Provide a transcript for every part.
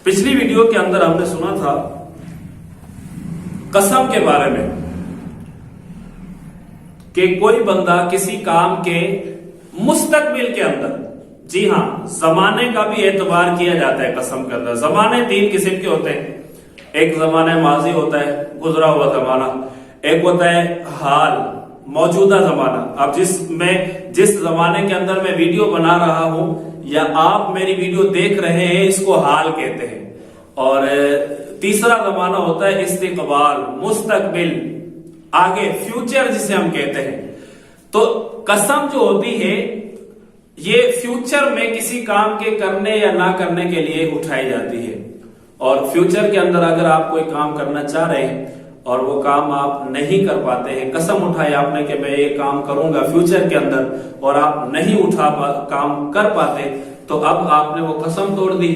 پچھلی ویڈیو کے اندر ہم نے سنا تھا قسم کے بارے میں کہ کوئی بندہ کسی کام کے مستقبل کے اندر، جی ہاں، زمانے کا بھی اعتبار کیا جاتا ہے قسم کے اندر۔ زمانے تین قسم کے ہوتے ہیں، ایک زمانہ ماضی ہوتا ہے، گزرا ہوا زمانہ، ایک ہوتا ہے حال، موجودہ زمانہ۔ اب جس زمانے کے اندر میں ویڈیو بنا رہا ہوں یا آپ میری ویڈیو دیکھ رہے ہیں، اس کو حال کہتے ہیں۔ اور تیسرا زمانہ ہوتا ہے استقبال، مستقبل، آگے، فیوچر جسے ہم کہتے ہیں۔ تو قسم جو ہوتی ہے یہ فیوچر میں کسی کام کے کرنے یا نہ کرنے کے لیے اٹھائی جاتی ہے، اور فیوچر کے اندر اگر آپ کوئی کام کرنا چاہ رہے ہیں اور وہ کام آپ نہیں کر پاتے ہیں، قسم اٹھائی آپ نے کہ میں یہ کام کروں گا فیوچر کے اندر، اور آپ نہیں کام کر پاتے، تو اب آپ نے وہ قسم توڑ دی۔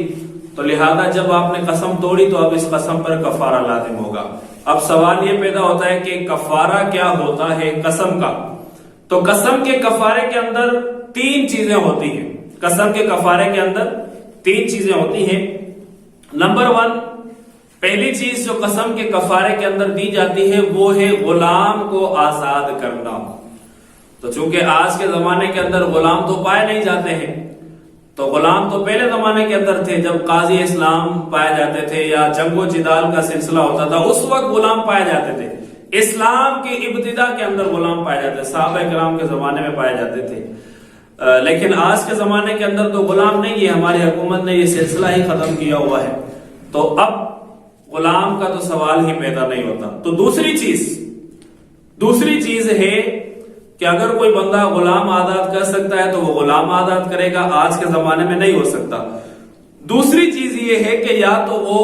تو لہذا جب آپ نے قسم توڑی تو اب اس قسم پر کفارہ لازم ہوگا۔ اب سوال یہ پیدا ہوتا ہے کہ کفارہ کیا ہوتا ہے قسم کا؟ تو قسم کے کفارے کے اندر تین چیزیں ہوتی ہیں۔ قسم کے کفارے کے اندر تین چیزیں ہوتی ہیں۔ نمبر 1، پہلی چیز جو قسم کے کفارے کے اندر دی جاتی ہے وہ ہے غلام کو آزاد کرنا۔ تو چونکہ آج کے زمانے کے اندر غلام تو پائے نہیں جاتے ہیں، تو غلام تو پہلے زمانے کے اندر تھے، جب قاضی اسلام پائے جاتے تھے یا جنگ و جدال کا سلسلہ ہوتا تھا، اس وقت غلام پائے جاتے تھے۔ اسلام کی ابتدا کے اندر غلام پائے جاتے تھے، صحابہ کرام کے زمانے میں پائے جاتے تھے۔ لیکن آج کے زمانے کے اندر تو غلام نہیں ہے، ہماری حکومت نے یہ سلسلہ ہی ختم کیا ہوا ہے، تو اب غلام کا تو سوال ہی پیدا نہیں ہوتا۔ تو دوسری چیز ہے کہ اگر کوئی بندہ غلام آزاد کر سکتا ہے تو وہ غلام آزاد کرے گا، آج کے زمانے میں نہیں ہو سکتا۔ دوسری چیز یہ ہے کہ یا تو وہ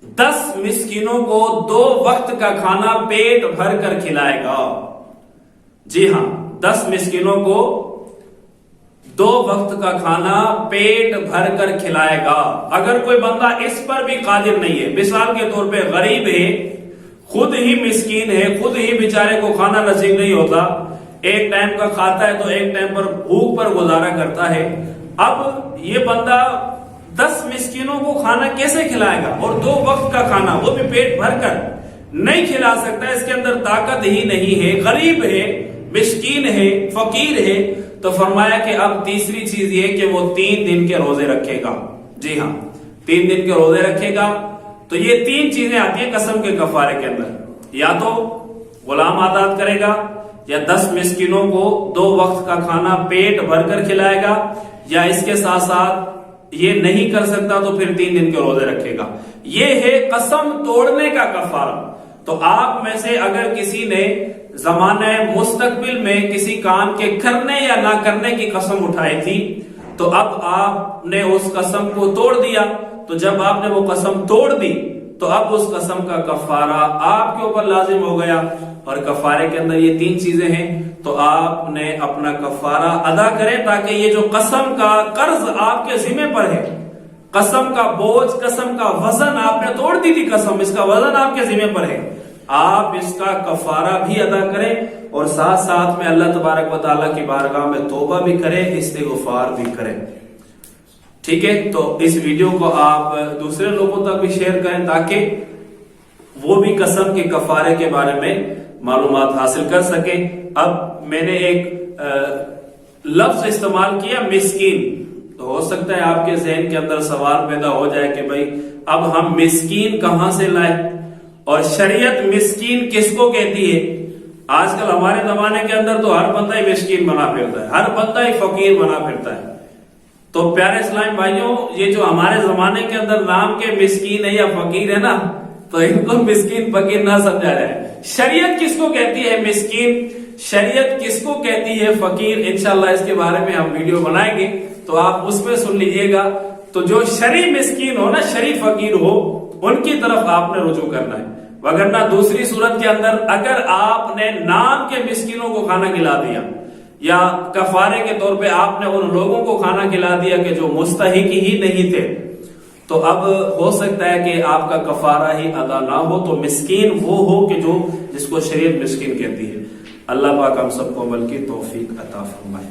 10 مسکینوں کو 2 وقت کا کھانا پیٹ بھر کر کھلائے گا۔ جی ہاں، 10 مسکینوں کو 2 وقت کا کھانا پیٹ بھر کر کھلائے گا۔ اگر کوئی بندہ اس پر بھی قادر نہیں ہے، مثال کے طور پہ غریب ہے، خود ہی مسکین ہے، خود ہی بیچارے کو کھانا نصیب نہیں ہوتا، ایک ٹائم کا کھاتا ہے تو ایک ٹائم پر بھوک پر گزارا کرتا ہے، اب یہ بندہ 10 مسکینوں کو کھانا کیسے کھلائے گا؟ اور 2 وقت کا کھانا، وہ بھی پیٹ بھر کر نہیں کھلا سکتا، اس کے اندر طاقت ہی نہیں ہے، غریب ہے، مسکین ہے، فقیر ہے۔ تو فرمایا کہ اب تیسری چیز یہ کہ وہ 3 دن کے روزے رکھے گا۔ جی ہاں، 3 دن کے روزے رکھے گا۔ تو یہ 3 چیزیں آتی ہیں قسم کے کفارے کے اندر، یا تو غلام آزاد کرے گا، یا 10 مسکینوں کو 2 وقت کا کھانا پیٹ بھر کر کھلائے گا، یا اس کے ساتھ ساتھ یہ نہیں کر سکتا تو پھر 3 دن کے روزے رکھے گا۔ یہ ہے قسم توڑنے کا کفارہ۔ تو آپ میں سے اگر کسی نے زمانہ مستقبل میں کسی کام کے کرنے یا نہ کرنے کی قسم اٹھائی تھی، تو اب آپ نے اس قسم کو توڑ دیا۔ تو جب آپ نے وہ قسم توڑ دی تو اب اس قسم کا کفارہ آپ کے اوپر لازم ہو گیا، اور کفارے کے اندر یہ 3 چیزیں ہیں۔ تو آپ نے اپنا کفارہ ادا کریں تاکہ یہ جو قسم کا قرض آپ کے ذمہ پر ہے، قسم کا بوجھ، قسم کا وزن، آپ نے توڑ دی تھی قسم، اس کا وزن آپ کے ذمہ پر ہے، آپ اس کا کفارہ بھی ادا کریں، اور ساتھ ساتھ میں اللہ تبارک و تعالیٰ کی بارگاہ میں توبہ بھی کریں، استغفار بھی کریں۔ ٹھیک ہے، تو اس ویڈیو کو آپ دوسرے لوگوں تک بھی شیئر کریں تاکہ وہ بھی قسم کے کفارے کے بارے میں معلومات حاصل کر سکیں۔ اب میں نے ایک لفظ استعمال کیا، مسکین، تو ہو سکتا ہے آپ کے ذہن کے اندر سوال پیدا ہو جائے کہ بھائی اب ہم مسکین کہاں سے لائیں، اور شریعت مسکین کس کو کہتی ہے؟ آج کل ہمارے زمانے کے اندر تو ہر بندہ ہی مسکین بنا پھرتا ہے، ہر بندہ ہی فقیر بنا پھرتا ہے۔ تو پیارے اسلام بھائیوں، یہ جو ہمارے زمانے کے اندر نام کے مسکین ہے یا فقیر ہے نا، تو ان کو مسکین فقیر نہ سمجھا جائے۔ شریعت کس کو کہتی ہے مسکین، شریعت کس کو کہتی ہے فقیر، انشاءاللہ اس کے بارے میں ہم ویڈیو بنائیں گے، تو آپ اس میں سن لیجئے گا۔ تو جو شرعی مسکین ہو نا، شرعی فقیر ہو، ان کی طرف آپ نے رجوع کرنا ہے، وگرنہ دوسری صورت کے اندر اگر آپ نے نام کے مسکینوں کو کھانا کھلا دیا، یا کفارے کے طور پہ آپ نے ان لوگوں کو کھانا کھلا دیا کہ جو مستحق ہی نہیں تھے، تو اب ہو سکتا ہے کہ آپ کا کفارہ ہی ادا نہ ہو۔ تو مسکین وہ ہو کہ جس کو شریعت مسکین کہتی ہے۔ اللہ پاک ہم سب کو عمل کی توفیق عطا فرمائے۔